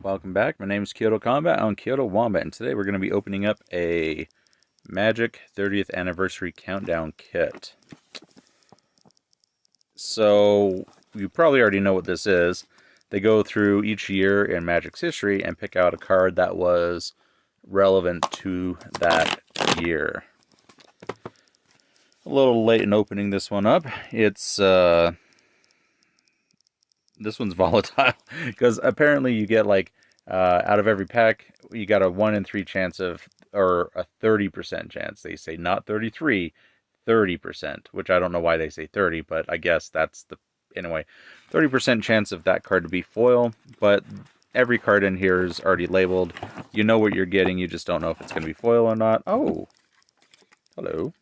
Welcome back. My name is Kyoto Combat. I'm Kyoto Wombat, and today we're going to be opening up a Magic 30th Anniversary Countdown Kit. So, you probably already know what this is. They go through each year in Magic's history and pick out a card that was relevant to that year. A little late in opening this one up. This one's volatile because apparently you get out of every pack you got a 1 in 3 chance of, or a 30% chance. They say not 33, 30%, which I don't know why they say 30, but I guess that's anyway, 30% chance of that card to be foil. But every card in here is already labeled. You know what you're getting, you just don't know if it's going to be foil or not. Oh, hello.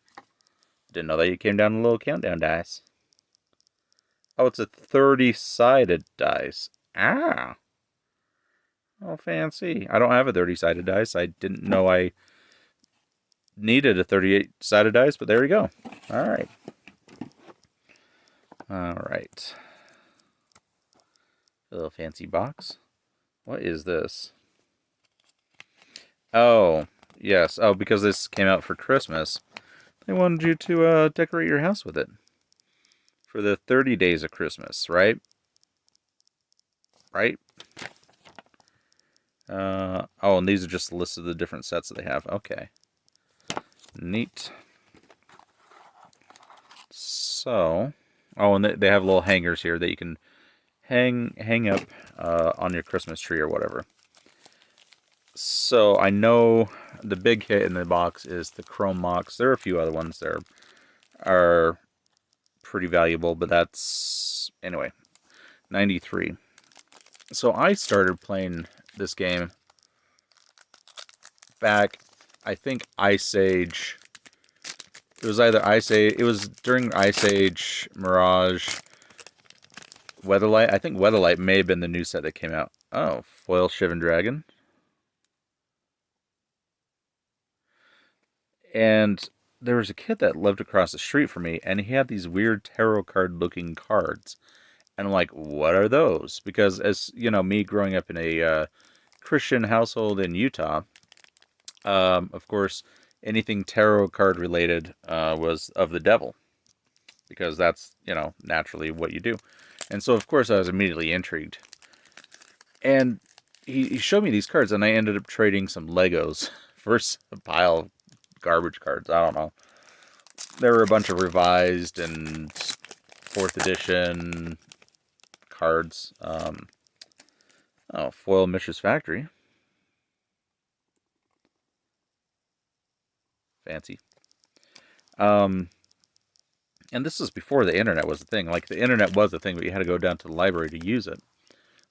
Didn't know that you came down a little countdown dice. Oh, it's a 30-sided dice. Ah. Oh, fancy. I don't have a 30-sided dice. I didn't know I needed a 38-sided dice, but there we go. All right. All right. A little fancy box. What is this? Oh, yes. Oh, because this came out for Christmas. They wanted you to decorate your house with it. For the 30 days of Christmas, right? Right? Oh, and these are just the list of the different sets that they have. Okay. Neat. So, oh, and they have little hangers here that you can hang up on your Christmas tree or whatever. So I know the big hit in the box is the Chrome Mox. There are a few other ones that are pretty valuable, but that's anyway. 93. So I started playing this game back, I think Ice Age. It was either Ice Age. It was during Ice Age, Mirage, Weatherlight. I think Weatherlight may have been the new set that came out. Oh, foil Shivan Dragon. And there was a kid that lived across the street from me, and he had these weird tarot card looking cards. And I'm like, what are those? Because as you know, me growing up in a Christian household in Utah, of course, anything tarot card related was of the devil. Because that's, naturally what you do. And so, of course, I was immediately intrigued. And he showed me these cards, and I ended up trading some Legos for a pile of garbage cards. I don't know. There were a bunch of revised and 4th edition cards. Foil Mishra's Factory. Fancy. And this is before the internet was a thing. Like, the internet was a thing, but you had to go down to the library to use it.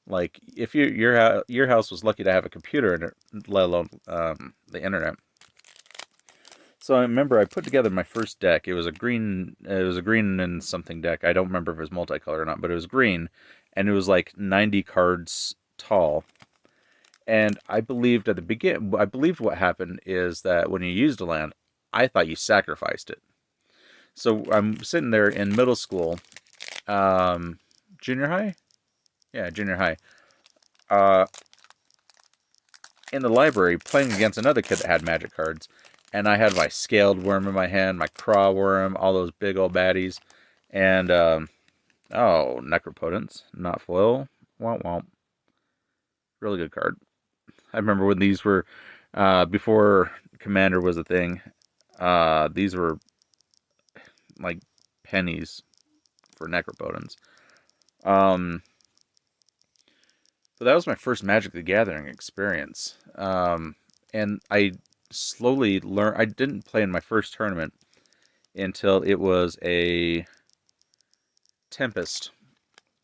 Like, if your house was lucky to have a computer in it, let alone the internet. So I remember I put together my first deck. It was a green and something deck. I don't remember if it was multicolor or not, but it was green, and it was like 90 cards tall. And I believed at the beginning, what happened is that when you used a land, I thought you sacrificed it. So I'm sitting there in middle school, junior high? Yeah, junior high. In the library playing against another kid that had magic cards. And I had my Scaled Worm in my hand, my Craw Worm, all those big old baddies. And, Necropotence, not foil. Womp womp. Really good card. I remember when these were, before Commander was a thing, these were like pennies for Necropotence. But that was my first Magic the Gathering experience. And I slowly learned. I didn't play in my first tournament until it was a Tempest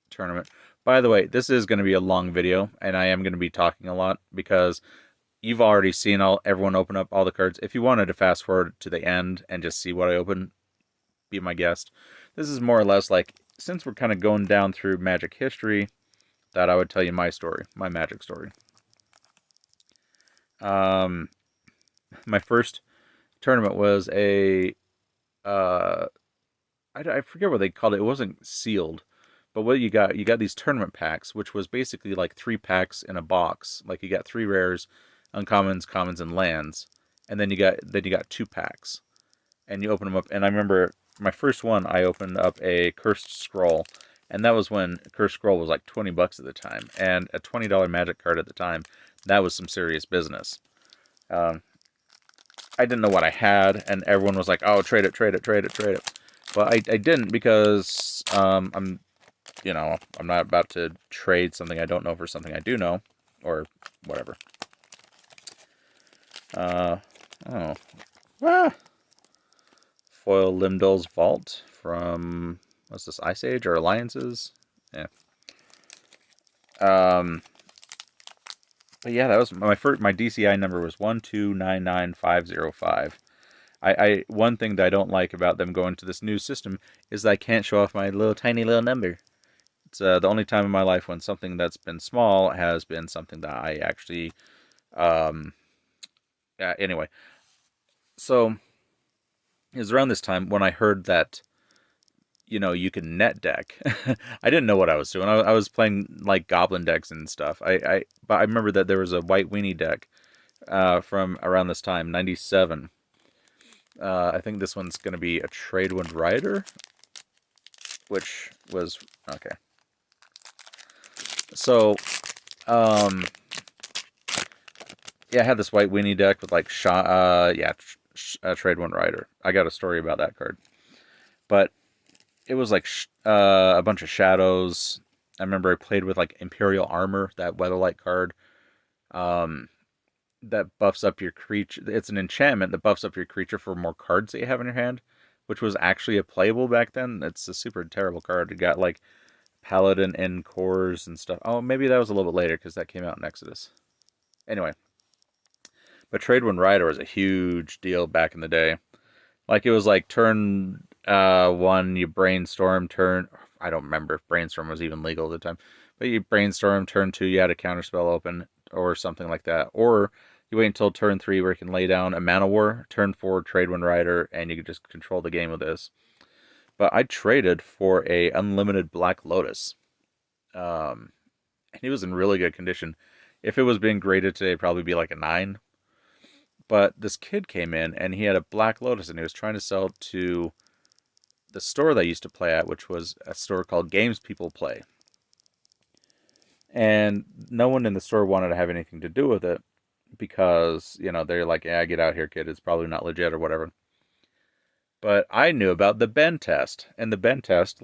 tournament. By the way, this is going to be a long video, and I am going to be talking a lot because you've already seen everyone open up all the cards. If you wanted to fast forward to the end and just see what I open, be my guest. This is more or less like, since we're kind of going down through Magic history, that I would tell you my story, my Magic story. My first tournament was I forget what they called it. It wasn't sealed, But what you got these tournament packs, which was basically like 3 packs in a box. Like you got 3 rares, uncommons, commons, and lands, and then you got 2 packs, and you open them up. And I remember my first one, I opened up a Cursed Scroll, and that was when Cursed Scroll was like $20 at the time, and a $20 Magic card at the time. That was some serious business. Um, I didn't know what I had, and everyone was like, "Oh, trade it, trade it, trade it, trade it." But I didn't because I'm not about to trade something I don't know for something I do know, or whatever. Uh, oh, ah, Foil Limdol's Vault from, what's this, Ice Age or Alliances? Yeah. But yeah, that was my first. My DCI number was 1299505. One thing that I don't like about them going to this new system is that I can't show off my little tiny little number. It's the only time in my life when something that's been small has been something that I actually. Um, anyway, so it was around this time when I heard that you can net deck. I didn't know what I was doing. I was playing like goblin decks and stuff. But I remember that there was a white weenie deck from around this time, 97. I think this one's going to be a Tradewind Rider, which was okay. So, yeah, I had this white weenie deck with like Tradewind Rider. I got a story about that card, but it was like a bunch of shadows. I remember I played with like Imperial Armor, that Weatherlight card. That buffs up your creature. It's an enchantment that buffs up your creature for more cards that you have in your hand, which was actually a playable back then. It's a super terrible card. It got like Paladin End Cores and stuff. Oh, maybe that was a little bit later because that came out in Exodus. Anyway, but Tradewind Rider was a huge deal back in the day. Like it was like turn 1, you brainstorm. I don't remember if brainstorm was even legal at the time, but you brainstorm. Turn 2, you had a counterspell open or something like that, or you wait until turn 3 where you can lay down a Mana War. Turn 4, Tradewind Rider, and you can just control the game with this. But I traded for a unlimited Black Lotus, and he was in really good condition. If it was being graded today, it'd probably be like a 9. But this kid came in and he had a Black Lotus and he was trying to sell it to the store that I used to play at, which was a store called Games People Play. And no one in the store wanted to have anything to do with it because, they're like, yeah, get out here, kid. It's probably not legit or whatever. But I knew about the Ben test. And the Ben test,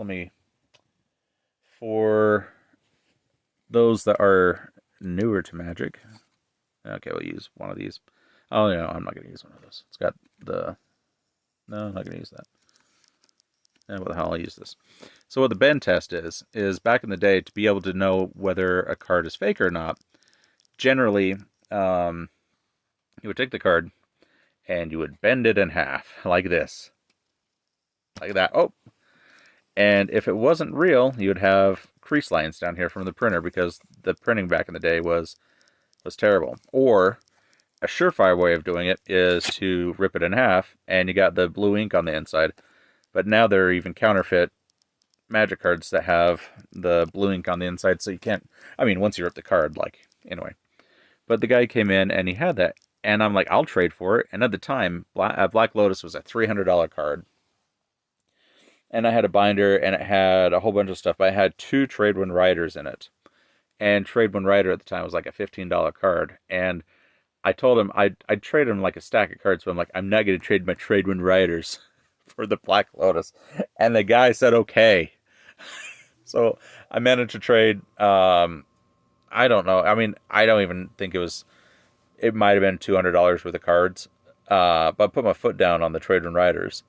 for those that are newer to Magic. Okay, we'll use one of these. Oh, no, I'm not going to use one of those. It's got the... No, I'm not going to use that. And what the hell, I'll use this. So what the Ben test is back in the day, to be able to know whether a card is fake or not, generally, you would take the card and you would bend it in half, like this. Like that. Oh! And if it wasn't real, you would have crease lines down here from the printer because the printing back in the day was terrible. Or a surefire way of doing it is to rip it in half, and you got the blue ink on the inside. But now there are even counterfeit Magic cards that have the blue ink on the inside, so you can't... I mean, once you rip the card, anyway. But the guy came in, and he had that, and I'm like, I'll trade for it. And at the time, Black Lotus was a $300 card. And I had a binder, and it had a whole bunch of stuff, but I had 2 Tradewind Riders in it. And Tradewind Rider at the time was like a $15 card, and I told him I'd trade him like a stack of cards, but I'm like, I'm not going to trade my Tradewind Riders for the Black Lotus. And the guy said, okay. So I managed to trade, I don't know. I mean, I don't even think it might have been $200 worth of cards. But I put my foot down on the Tradewind Riders.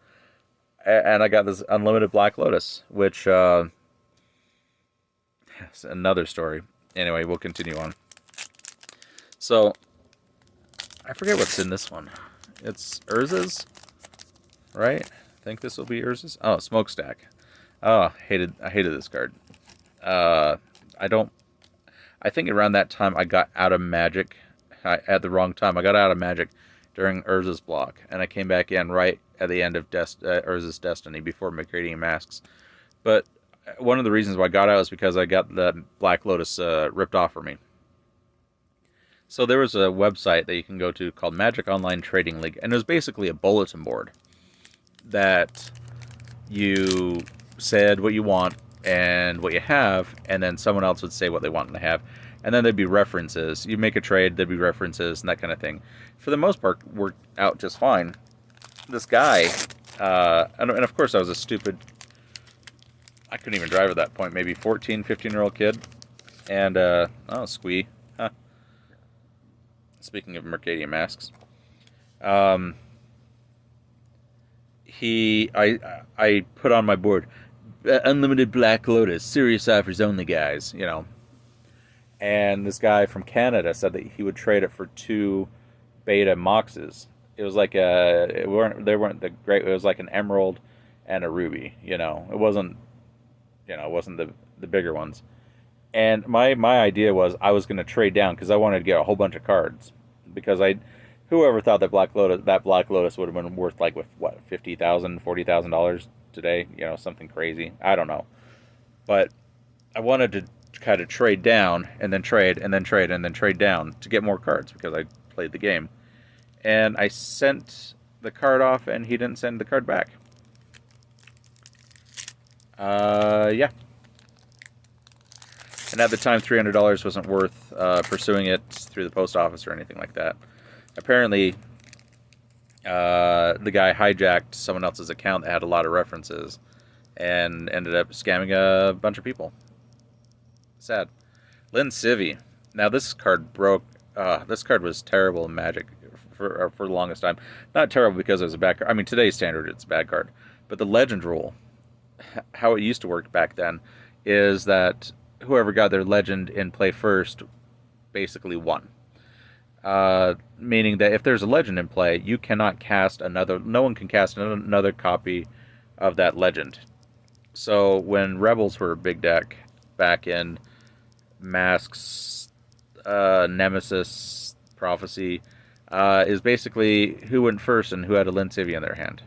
And I got this unlimited Black Lotus, which, is another story. Anyway, we'll continue on. So, I forget what's in this one. It's Urza's, right? I think this will be Urza's. Oh, Smokestack. Oh, I hated this card. I think around that time I got out of Magic. At the wrong time. I got out of Magic during Urza's block, and I came back in right at the end of Urza's Destiny before creating masks. But one of the reasons why I got out is because I got the Black Lotus ripped off for me. So there was a website that you can go to called Magic Online Trading League, and it was basically a bulletin board that you said what you want and what you have, and then someone else would say what they want to have, and then there'd be references. You make a trade, there'd be references and that kind of thing. For the most part, worked out just fine. This guy, and of course I was a stupid, I couldn't even drive at that point, maybe 14, 15-year-old kid, and, oh, squee. Huh. Speaking of Mercadian masks, um, I put on my board, unlimited Black Lotus, serious offers only, guys, you know. And this guy from Canada said that he would trade it for 2 beta moxes. It was like they weren't the great. It was like an emerald and a ruby. You know, it wasn't the bigger ones. And my idea was I was going to trade down because I wanted to get a whole bunch of cards because whoever thought that Black Lotus would have been worth like with what $50,000, $40,000 today, you know, something crazy. I don't know, but I wanted to kind of trade down and then trade and then trade and then trade down to get more cards because I played the game. And I sent the card off and he didn't send the card back. Yeah. And at the time, $300 wasn't worth pursuing it through the post office or anything like that. Apparently, the guy hijacked someone else's account that had a lot of references and ended up scamming a bunch of people. Sad. Lynn Civvy. Now, this card broke. This card was terrible in Magic for the longest time. Not terrible because it was a bad card. I mean, today's standard, it's a bad card. But the Legend rule, how it used to work back then, is that whoever got their Legend in play first basically won. Meaning that if there's a Legend in play, you cannot cast another. No one can cast another copy of that Legend. So when Rebels were a big deck back in Masks, Nemesis, Prophecy, is basically who went first and who had a Lynn Civvy in their hand.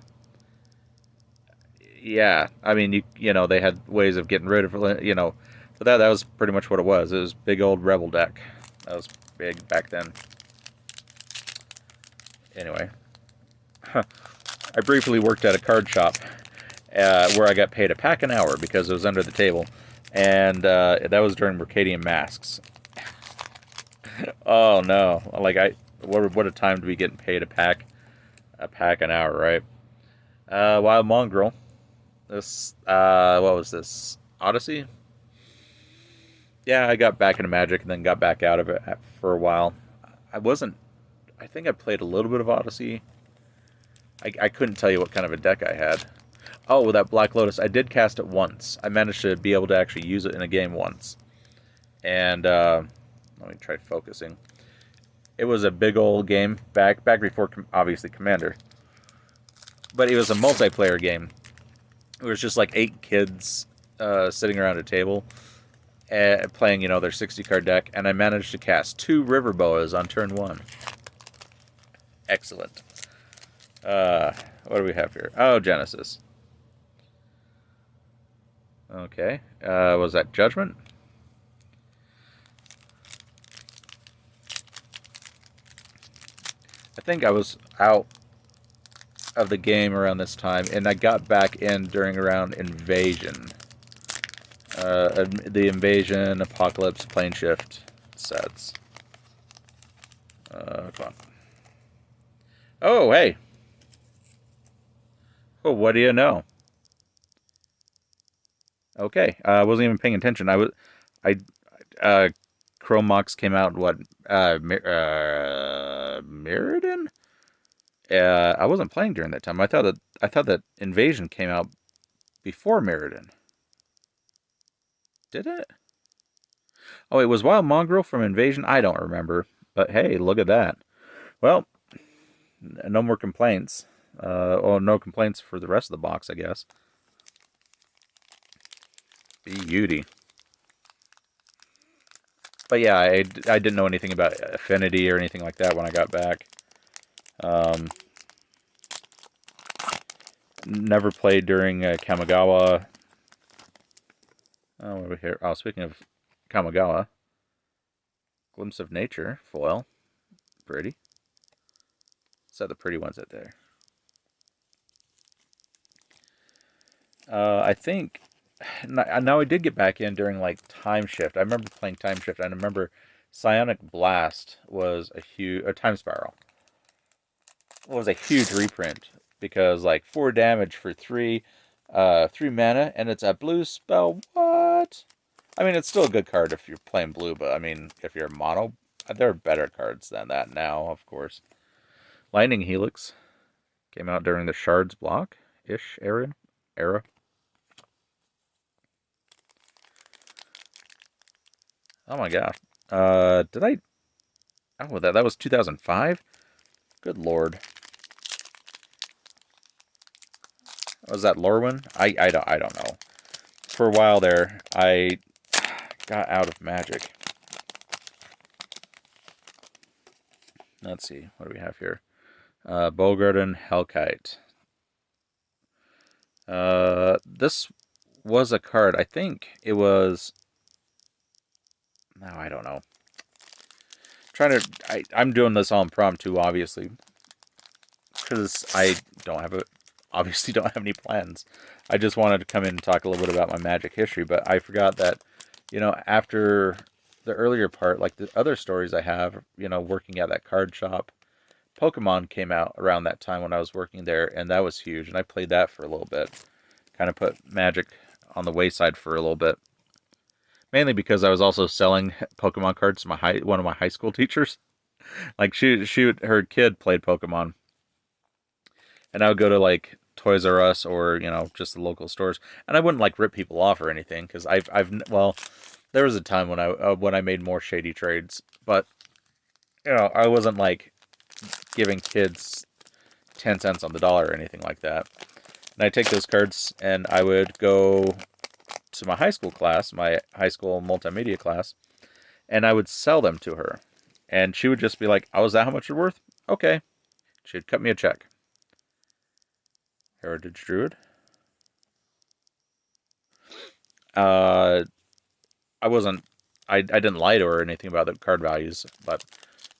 Yeah, I mean, you know, they had ways of getting rid of, you know, but that was pretty much what it was. It was big old Rebel deck. That was big back then. Anyway, I briefly worked at a card shop where I got paid a pack an hour because it was under the table, and that was during Mercadian Masks. Oh no! Like what a time to be getting paid a pack an hour, right? Wild Mongrel. This what was this? Odyssey? Yeah, I got back into Magic and then got back out of it for a while. I think I played a little bit of Odyssey. I couldn't tell you what kind of a deck I had. Oh, with that Black Lotus, I did cast it once. I managed to be able to actually use it in a game once. And let me try focusing. It was a big old game back before, obviously, Commander. But it was a multiplayer game. It was just like 8 kids sitting around a table playing, you know, their 60-card deck. And I managed to cast 2 River Boas on turn 1. Excellent. What do we have here? Oh, Genesis. Okay. Was that Judgment? I think I was out of the game around this time, and I got back in during around Invasion. The Invasion, Apocalypse, Plane Shift sets. Come on. Oh, hey. Oh, what do you know? Okay, I wasn't even paying attention. Chrome Mox came out, what, Mirrodin? I wasn't playing during that time. I thought that Invasion came out before Mirrodin. Did it? Oh, it was Wild Mongrel from Invasion? I don't remember. But hey, look at that. Well, no more complaints. No complaints for the rest of the box, I guess. Beauty. But yeah, I didn't know anything about Affinity or anything like that when I got back. Never played during Kamigawa. Oh, what do we here? Oh, speaking of Kamigawa, Glimpse of Nature foil, pretty. Set the pretty ones out there. I think now I did get back in during like Time Shift. I remember playing Time Shift. And I remember Psionic Blast was a huge, a Time Spiral was a huge reprint because like 4 damage for 3 mana, and it's a blue spell. What? I mean, it's still a good card if you're playing blue, but I mean, if you're mono, there are better cards than that now, of course. Lightning Helix came out during the Shards block ish era. Oh my gosh. Did I? Oh, that was 2005. Good lord. Was that Lorwyn? I don't know. For a while there, I got out of Magic. Let's see, what do we have here? Bogarden Hellkite. This was a card. I think it was. No, I don't know. I'm doing this on impromptu, obviously, because I don't have obviously don't have any plans. I just wanted to come in and talk a little bit about my Magic history, but I forgot that, after the earlier part, like the other stories I have, working at that card shop, Pokemon came out around that time when I was working there, and that was huge, and I played that for a little bit. Kind of put Magic on the wayside for a little bit. Mainly because I was also selling Pokemon cards to one of my high school teachers. Like her kid played Pokemon, and I would go to like Toys R Us or just the local stores, and I wouldn't like rip people off or anything because well, there was a time when I made more shady trades, but I wasn't like giving kids 10 cents on the dollar or anything like that. And I take those cards and I would go to my high school class, my high school multimedia class, and I would sell them to her. And she would just be like, "Oh, is that how much you're worth? Okay." She'd cut me a check. Heritage Druid. I wasn't. I didn't lie to her or anything about the card values, but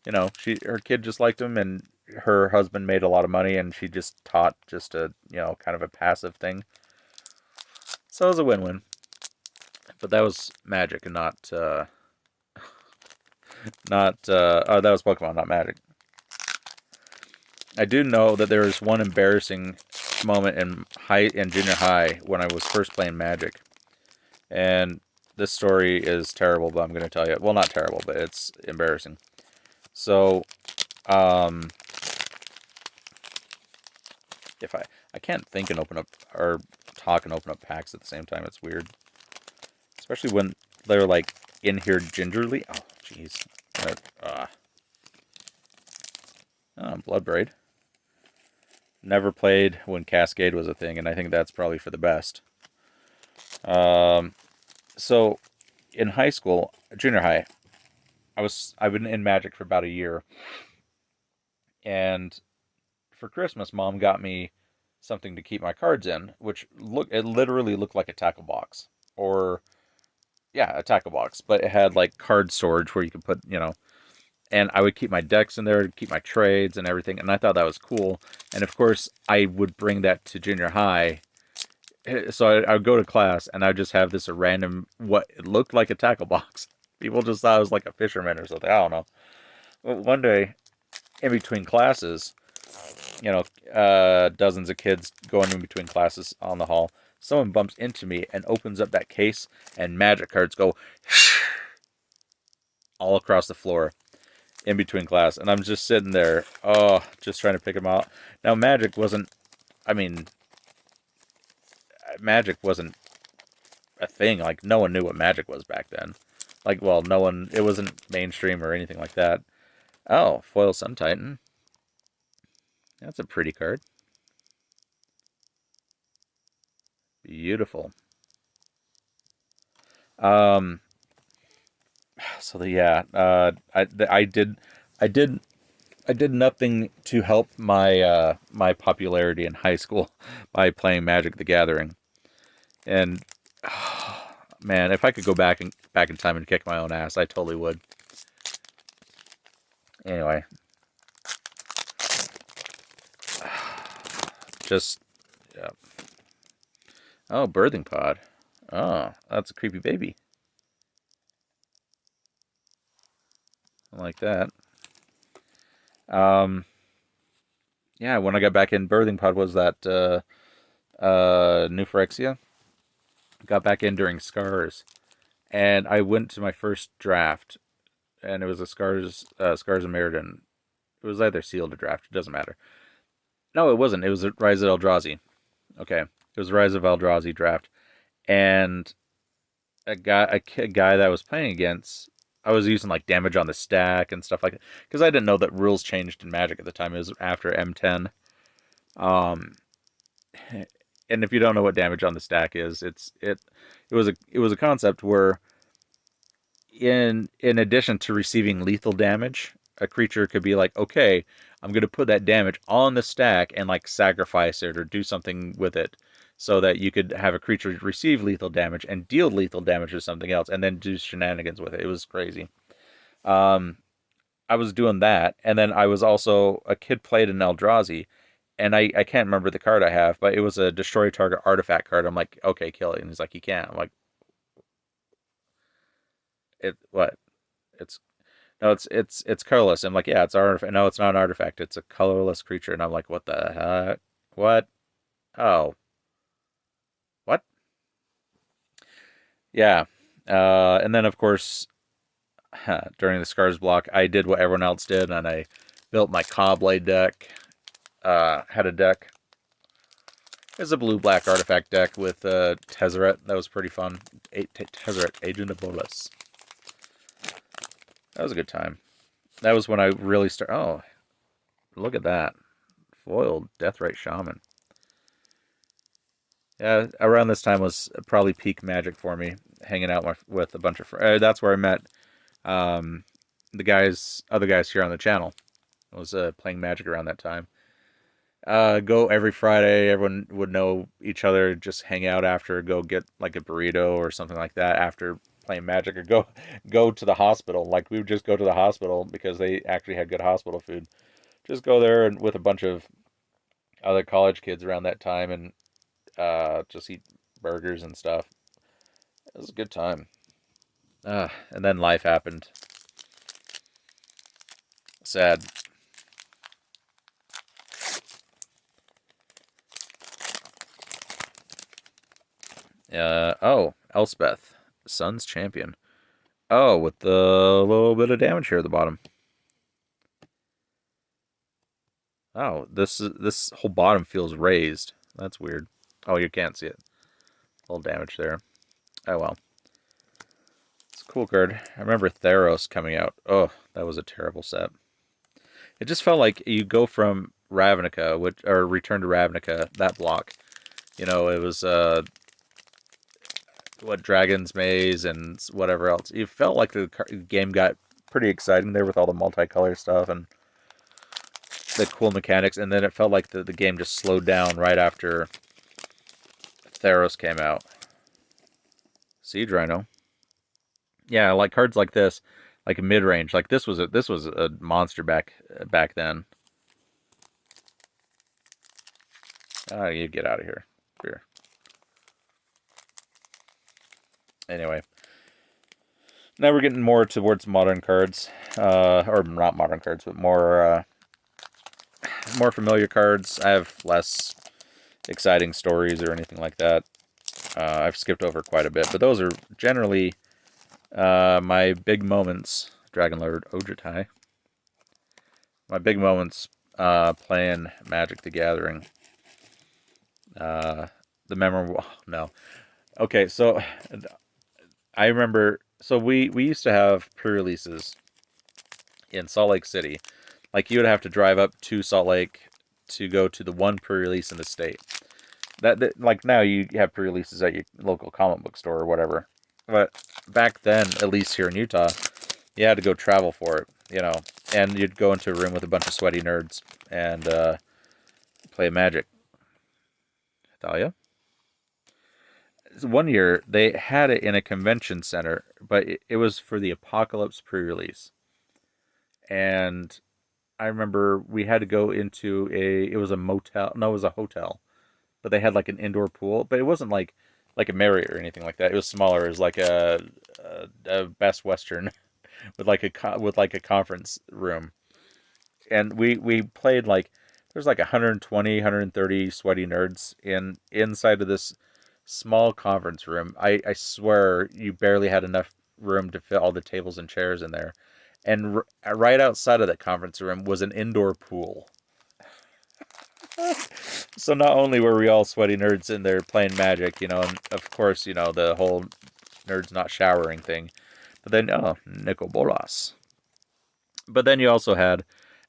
her kid just liked them, and her husband made a lot of money, and she just taught just a kind of a passive thing. So it was a win-win. But that was Magic and not oh, that was Pokemon, not Magic. I do know that there was one embarrassing moment in junior high when I was first playing Magic, and this story is terrible, but I'm going to tell you. Well, not terrible, but it's embarrassing. So, if I can't think and open up or talk and open up packs at the same time, it's weird, especially when they're like in here gingerly. Oh, jeez. Bloodbraid. Never played when Cascade was a thing, and I think that's probably for the best. So in high school, junior high, I've been in Magic for about a year, and for Christmas, Mom got me something to keep my cards in, which it literally looked like a tackle box, or yeah, a tackle box, but it had like card storage where you could put and I would keep my decks in there, keep my trades and everything, and I thought that was cool. And of course, I would bring that to junior high. So I would go to class, and I'd just have this random, what it looked like a tackle box. People just thought I was like a fisherman or something. I don't know. Well, one day, in between classes, dozens of kids going in between classes on the hall, someone bumps into me and opens up that case, and Magic cards go all across the floor in between class, and I'm just sitting there, just trying to pick them out. Now, Magic wasn't a thing. Like, no one knew what Magic was back then. Like, well, it wasn't mainstream or anything like that. Oh, Foil Sun Titan. That's a pretty card. Beautiful. So I did nothing to help my popularity in high school by playing Magic the Gathering, and man, if I could go back in time and kick my own ass, I totally would. Anyway, just yeah. Oh, birthing pod. Oh, that's a creepy baby. I like that. Um, yeah, when I got back in birthing pod was that New Phyrexia. Got back in during Scars, and I went to my first draft, and it was a Scars of Meriden. It was either sealed or draft. It doesn't matter. No, it wasn't. It was a Rise of Eldrazi. Okay, it was Rise of Eldrazi draft, and a guy that I was playing against, I was using like damage on the stack and stuff like that because I didn't know that rules changed in Magic at the time. It was after M10. Um, and if you don't know what damage on the stack is, it was a concept where in addition to receiving lethal damage, a creature could be like, okay, I'm gonna put that damage on the stack and like sacrifice it or do something with it, so that you could have a creature receive lethal damage and deal lethal damage to something else, and then do shenanigans with it. It was crazy. Um, I was doing that, and then I was also a kid played in Eldrazi, and I can't remember the card I have, but it was a destroy target artifact card. I'm like, okay, kill it, and he's like, you can't. I'm like, it what? It's No, it's colorless. I'm like, yeah, it's artifact. No, it's not an artifact. It's a colorless creature. And I'm like, what the heck? What? Oh, what? Yeah. And then of course, during the Scars block, I did what everyone else did, and I built my Cobblade deck. Had a deck. It was a blue-black artifact deck with Tezzeret. That was pretty fun. Tezzeret, Agent of Bolas. That was a good time. That was when I really started. Oh, look at that. Foiled Deathrite Shaman. Yeah, around this time was probably peak Magic for me, hanging out with a bunch of friends. That's where I met um, other guys here on the channel. I was playing Magic around that time. Go every Friday. Everyone would know each other. Just hang out after. Go get like a burrito or something like that after playing Magic, or go to the hospital. Like we would just go to the hospital because they actually had good hospital food. Just go there and with a bunch of other college kids around that time and just eat burgers and stuff. It was a good time. And then life happened. Sad. Oh, Elspeth, Sun's champion. Oh, with the little bit of damage here at the bottom. Oh, this whole bottom feels raised. That's weird. Oh, you can't see it. A little damage there. Oh well. It's a cool card. I remember Theros coming out. Oh, that was a terrible set. It just felt like you go from Ravnica, or Return to Ravnica, that block. You know, it was what Dragon's Maze and whatever else. It felt like the game got pretty exciting there with all the multicolor stuff and the cool mechanics, and then it felt like the game just slowed down right after Theros came out. Siege Rhino. Yeah, like cards like this, like a mid range, like this was a monster back then. You get out of here. Here. Anyway, now we're getting more towards modern cards, or not modern cards, but more familiar cards. I have less exciting stories or anything like that. I've skipped over quite a bit, but those are generally my big moments. Dragonlord Ojutai. My big moments playing Magic the Gathering. The memorable. No. Okay, so I remember. So we used to have pre-releases in Salt Lake City. Like you would have to drive up to Salt Lake to go to the one pre-release in the state. That like now you have pre-releases at your local comic book store or whatever. But back then, at least here in Utah, you had to go travel for it, you know. And you'd go into a room with a bunch of sweaty nerds and play Magic. Thalia? one year they had it in a convention center, but it was for the Apocalypse pre-release. And I remember we had to go into it was a motel, no, it was a hotel, but they had like an indoor pool, but it wasn't like a Marriott or anything like that. It was smaller. It was like a Best Western with like with like a conference room, and we played like there's like 120, 130 sweaty nerds inside of this small conference room. I swear you barely had enough room to fit all the tables and chairs in there. And right outside of that conference room was an indoor pool. So not only were we all sweaty nerds in there playing Magic, and of course, the whole nerds not showering thing, but then, oh, Nicol Bolas. But then you also had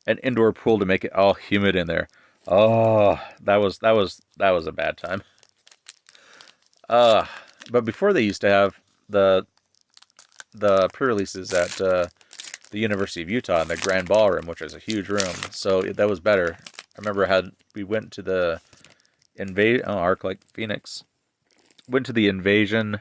an indoor pool to make it all humid in there. Oh, that was a bad time. Uh, but before they used to have the pre-releases at the University of Utah in the Grand Ballroom, which is a huge room. So that was better. I remember we went to the Arc like Phoenix. Went to the Invasion,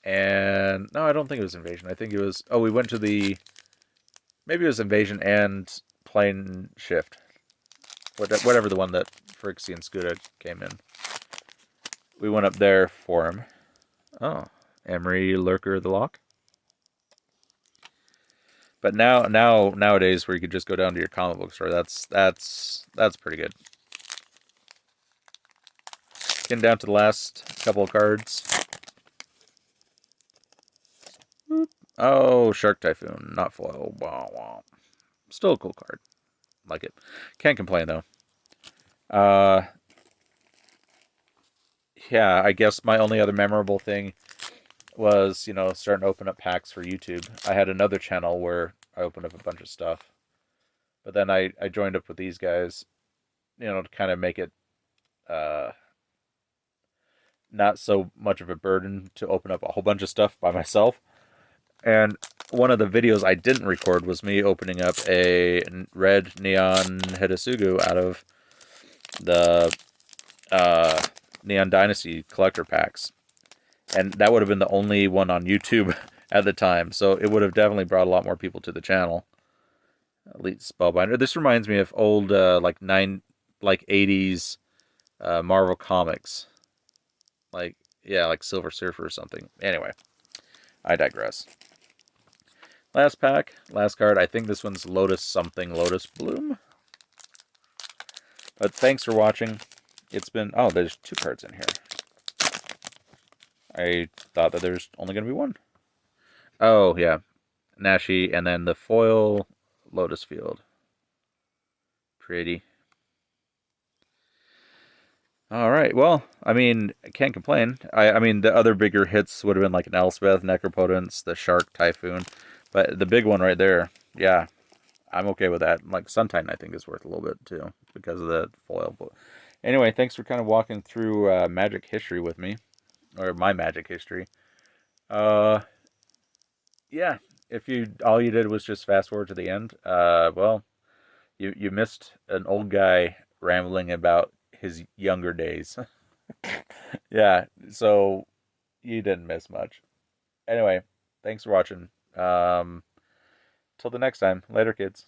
and no, I don't think it was Invasion. I think it was. Oh, we went to maybe it was Invasion and Plane Shift. Whatever the one that Frixie and Scuda came in. We went up there for him. Oh, Emery Lurker of the Lock. But nowadays, where you could just go down to your comic book store, that's pretty good. Getting down to the last couple of cards. Oh, Shark Typhoon, not foil. Wow, wow. Still a cool card. Like it. Can't complain though. Yeah, I guess my only other memorable thing was, starting to open up packs for YouTube. I had another channel where I opened up a bunch of stuff. But then I joined up with these guys, to kind of make it not so much of a burden to open up a whole bunch of stuff by myself. And one of the videos I didn't record was me opening up a red neon Hidetsugu out of the Neon Dynasty collector packs. And that would have been the only one on YouTube at the time. So it would have definitely brought a lot more people to the channel. Elite Spellbinder. This reminds me of old like 80s Marvel comics. Like, yeah, like Silver Surfer or something. Anyway, I digress. Last pack, last card. I think this one's Lotus something, Lotus Bloom. But thanks for watching. It's been... Oh, there's 2 cards in here. I thought that there's only going to be 1. Oh, yeah. Nashi, and then the foil Lotus Field. Pretty. All right. Well, I mean, I can't complain. I mean, the other bigger hits would have been like an Elspeth, Necropotence, the Shark Typhoon. But the big one right there, yeah, I'm okay with that. Like Sun Titan, I think is worth a little bit too because of the foil. But anyway, thanks for kind of walking through Magic history with me, or my Magic history. Uh, yeah. If all you did was just fast forward to the end, well, you missed an old guy rambling about his younger days. Yeah, so you didn't miss much. Anyway, thanks for watching. Till the next time. Later, kids.